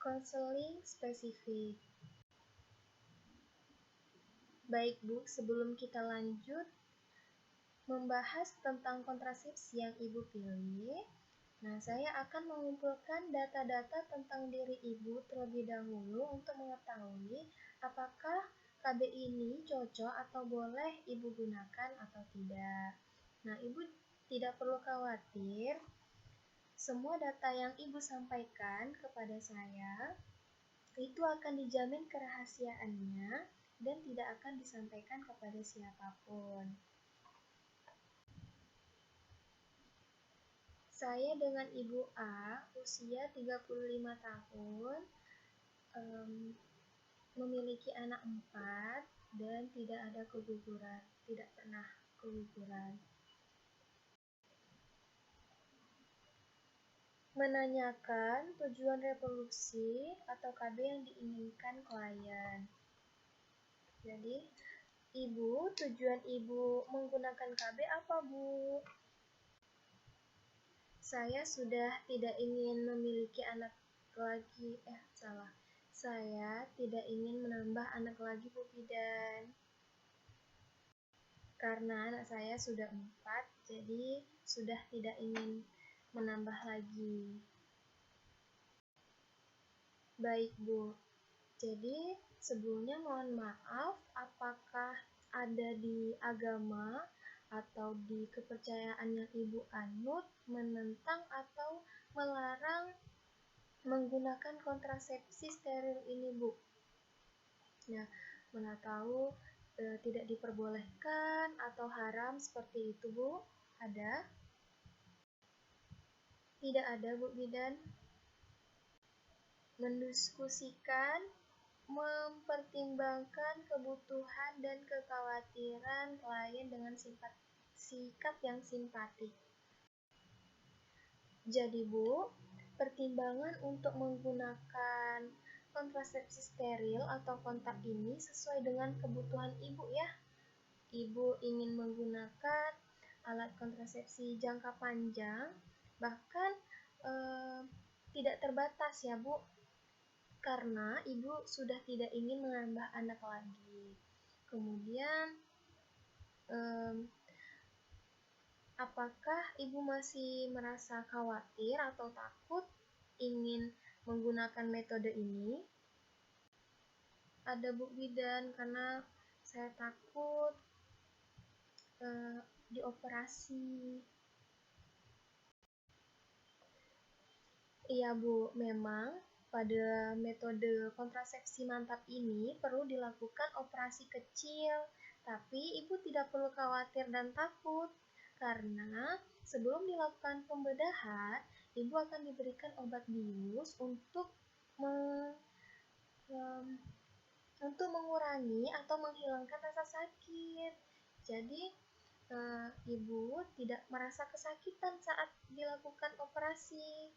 Konseling spesifik. Baik Bu, sebelum kita lanjut membahas tentang kontrasepsi yang Ibu pilih, nah saya akan mengumpulkan data-data tentang diri Ibu terlebih dahulu untuk mengetahui apakah KB ini cocok atau boleh Ibu gunakan atau tidak. Nah, Ibu tidak perlu khawatir, semua data yang Ibu sampaikan kepada saya itu akan dijamin kerahasiaannya dan tidak akan disampaikan kepada siapapun. Saya dengan Ibu A, usia 35 tahun, memiliki anak 4 dan tidak ada keguguran, tidak pernah keguguran. Menanyakan tujuan reproduksi atau KB yang diinginkan klien. Jadi, Ibu, tujuan Ibu menggunakan KB apa, Bu? Saya sudah tidak ingin memiliki anak lagi. Saya tidak ingin menambah anak lagi, Bu Bidan. Karena anak saya sudah 4, jadi sudah tidak ingin menambah lagi. Baik, Bu. Jadi, sebelumnya mohon maaf, apakah ada di agama atau di kepercayaan yang Ibu anut menentang atau melarang menggunakan kontrasepsi steril ini, Bu? Nah, mana tahu tidak diperbolehkan atau haram seperti itu, Bu? Ada? Tidak ada, Bu Bidan. Mendiskusikan, mempertimbangkan kebutuhan dan kekhawatiran klien dengan sikap yang simpatik. Jadi Bu, pertimbangan untuk menggunakan kontrasepsi steril atau kontak ini sesuai dengan kebutuhan Ibu ya. Ibu ingin menggunakan alat kontrasepsi jangka panjang, bahkan tidak terbatas ya Bu, karena Ibu sudah tidak ingin menambah anak lagi. Kemudian, apakah Ibu masih merasa khawatir atau takut ingin menggunakan metode ini? Ada Bu Bidan, karena saya takut dioperasi. Iya Bu, memang pada metode kontrasepsi mantap ini perlu dilakukan operasi kecil, tapi Ibu tidak perlu khawatir dan takut, karena sebelum dilakukan pembedahan, Ibu akan diberikan obat bius untuk mengurangi atau menghilangkan rasa sakit. Jadi, Ibu tidak merasa kesakitan saat dilakukan operasi.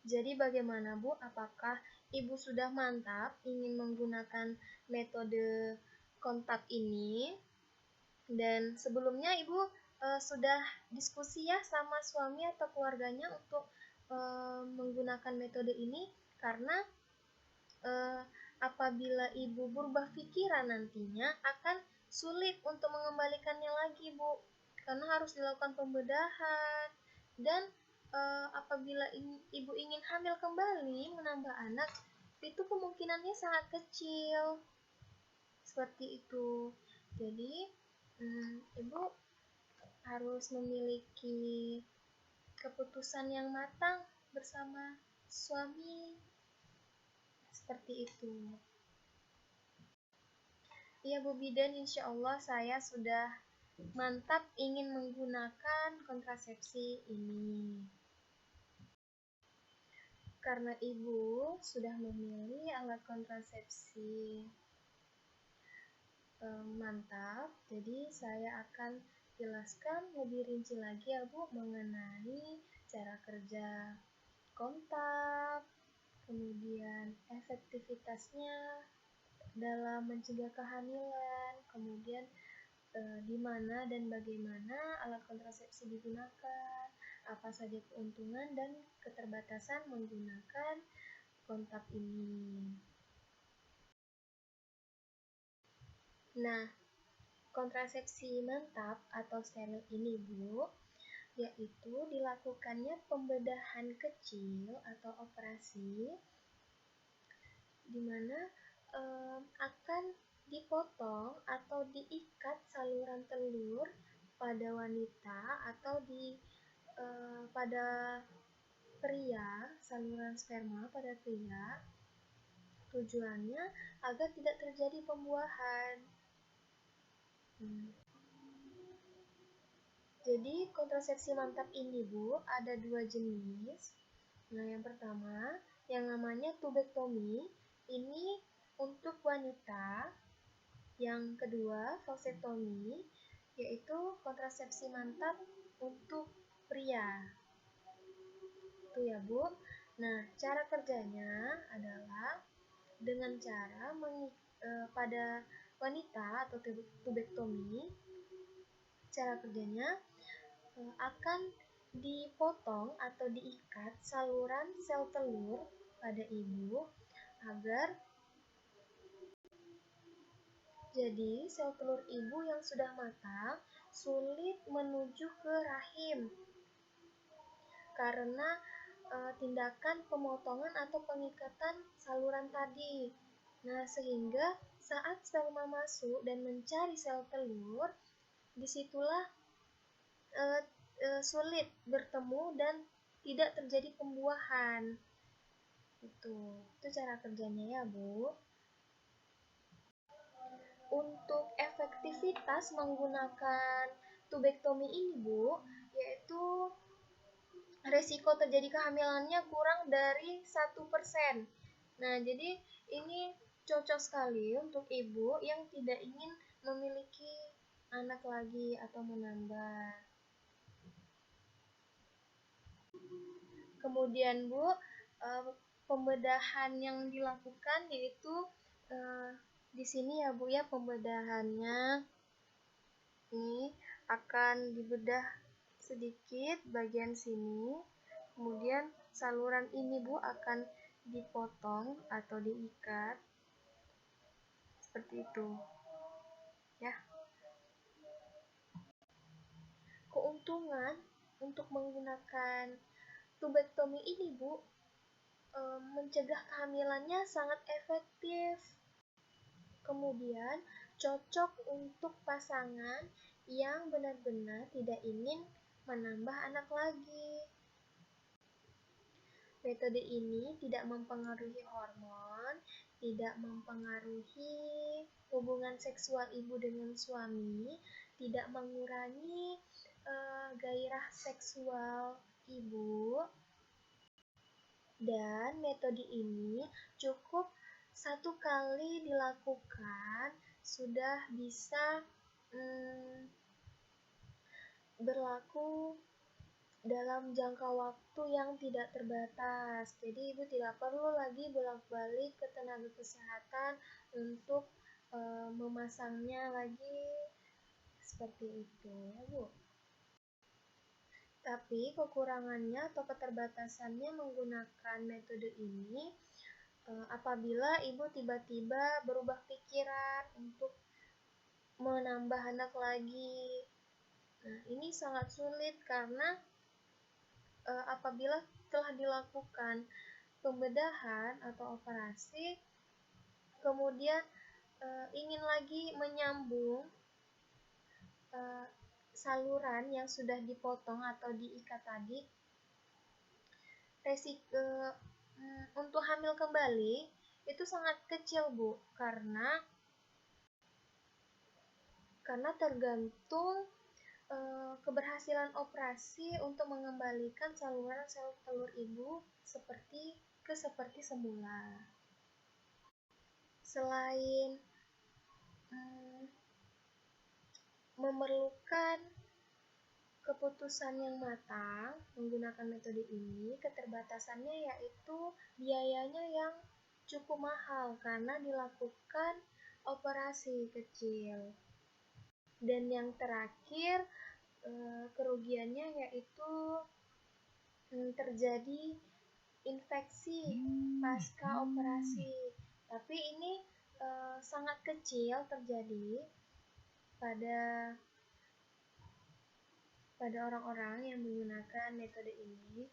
Jadi bagaimana Bu? Apakah Ibu sudah mantap ingin menggunakan metode kontak ini? Dan sebelumnya Ibu sudah diskusi ya sama suami atau keluarganya untuk menggunakan metode ini, karena apabila Ibu berubah pikiran nantinya akan sulit untuk mengembalikannya lagi Bu, karena harus dilakukan pembedahan. Dan apabila Ibu ingin hamil kembali, menambah anak, itu kemungkinannya sangat kecil. Seperti itu. Jadi, Ibu harus memiliki keputusan yang matang bersama suami. Seperti itu. Iya Bu Bidan, insya Allah saya sudah mantap ingin menggunakan kontrasepsi ini. Karena Ibu sudah memilih alat kontrasepsi mantap, jadi saya akan jelaskan lebih rinci lagi ya Bu mengenai cara kerja kontak, kemudian efektivitasnya dalam mencegah kehamilan, kemudian di mana dan bagaimana alat kontrasepsi digunakan, apa saja keuntungan dan keterbatasan menggunakan kontak ini. Nah, kontrasepsi mantap atau steril ini, Bu, yaitu dilakukannya pembedahan kecil atau operasi di mana akan dipotong atau diikat saluran telur pada wanita atau pada pria, saluran sperma pada pria. Tujuannya agar tidak terjadi pembuahan. Jadi kontrasepsi mantap ini, Bu, ada 2 jenis. Nah, yang pertama, yang namanya tubektomi, ini untuk wanita. Yang kedua, vasektomi, yaitu kontrasepsi mantap untuk pria. Itu ya, Bu. Nah, cara kerjanya adalah dengan cara pada wanita atau tubektomi, cara kerjanya akan dipotong atau diikat saluran sel telur pada ibu agar jadi sel telur ibu yang sudah matang sulit menuju ke rahim karena tindakan pemotongan atau pengikatan saluran tadi. Nah, sehingga saat sperma masuk dan mencari sel telur, disitulah sulit bertemu dan tidak terjadi pembuahan. Itu cara kerjanya ya, Bu. Untuk efektivitas menggunakan tubektomi ini, Bu, yaitu resiko terjadi kehamilannya kurang dari 1%. Nah, jadi ini cocok sekali untuk ibu yang tidak ingin memiliki anak lagi atau menambah. Kemudian, Bu, pembedahan yang dilakukan yaitu di sini ya, Bu, ya, pembedahannya. Ini akan dibedah sedikit bagian sini. Kemudian saluran ini, Bu, akan dipotong atau diikat seperti itu. Ya. Keuntungan untuk menggunakan tubektomi ini, Bu, mencegah kehamilannya sangat efektif. Kemudian cocok untuk pasangan yang benar-benar tidak ingin menambah anak lagi. Metode ini tidak mempengaruhi hormon, tidak mempengaruhi hubungan seksual ibu dengan suami, tidak mengurangi gairah seksual ibu. Dan metode ini cukup 1 kali dilakukan sudah bisa berlaku dalam jangka waktu yang tidak terbatas. Jadi ibu tidak perlu lagi bolak-balik ke tenaga kesehatan untuk memasangnya lagi seperti itu, ya, Bu. Tapi kekurangannya atau keterbatasannya menggunakan metode ini apabila ibu tiba-tiba berubah pikiran untuk menambah anak lagi. Nah, ini sangat sulit karena apabila telah dilakukan pembedahan atau operasi, kemudian ingin lagi menyambung saluran yang sudah dipotong atau diikat tadi, resiko untuk hamil kembali itu sangat kecil, Bu, karena tergantung keberhasilan operasi untuk mengembalikan saluran sel telur ibu seperti semula. Selain memerlukan keputusan yang matang menggunakan metode ini, keterbatasannya yaitu biayanya yang cukup mahal karena dilakukan operasi kecil. Dan yang terakhir, kerugiannya yaitu terjadi infeksi pasca operasi. Tapi ini sangat kecil terjadi pada orang-orang yang menggunakan metode ini.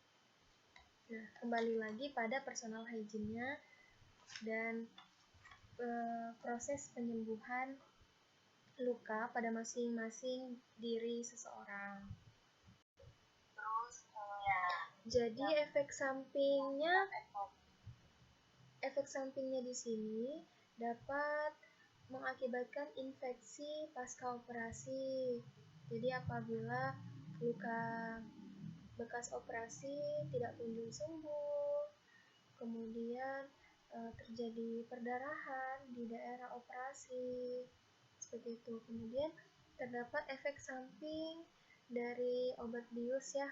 Nah, kembali lagi pada personal hygiene-nya dan proses penyembuhan luka pada masing-masing diri seseorang. Jadi efek sampingnya di sini dapat mengakibatkan infeksi pasca operasi. Jadi apabila luka bekas operasi tidak kunjung sembuh, kemudian terjadi perdarahan di daerah operasi, seperti itu. Kemudian terdapat efek samping dari obat bius ya,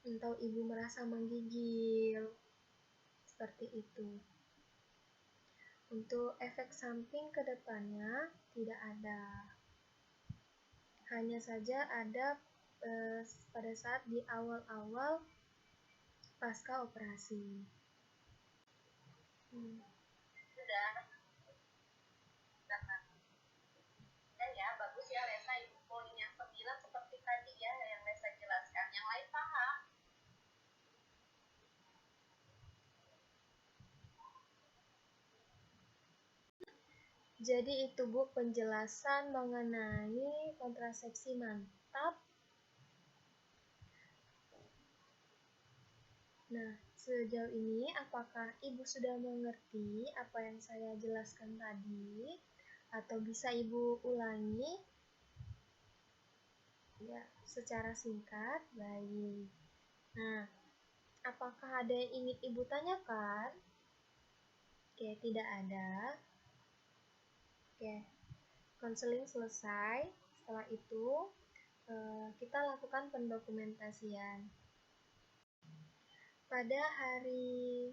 atau ibu merasa menggigil, seperti itu. Untuk efek samping ke depannya tidak ada. Hanya saja ada pada saat di awal-awal pasca operasi. Sudah. Dan ya, bagus ya Lesa, ibu poin yang 9 seperti tadi ya yang Lesa jelaskan. Yang lain paham? Jadi itu Bu penjelasan mengenai kontrasepsi mantap. Nah, sejauh ini apakah Ibu sudah mengerti apa yang saya jelaskan tadi? Atau bisa Ibu ulangi? Ya, secara singkat. Baik. Nah, apakah ada yang ingin Ibu tanyakan? Oke, tidak ada. Oke, konseling selesai. Setelah itu, kita lakukan pendokumentasian. Pada hari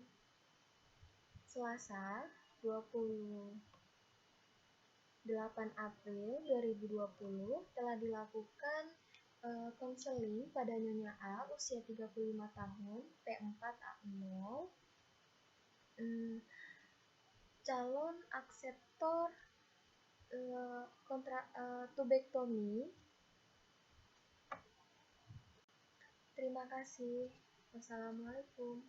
Selasa 28 April 2020 telah dilakukan konseling pada Nyonya A usia 35 tahun, P4A0, calon akseptor tubektomi. Terima kasih. Wassalamualaikum.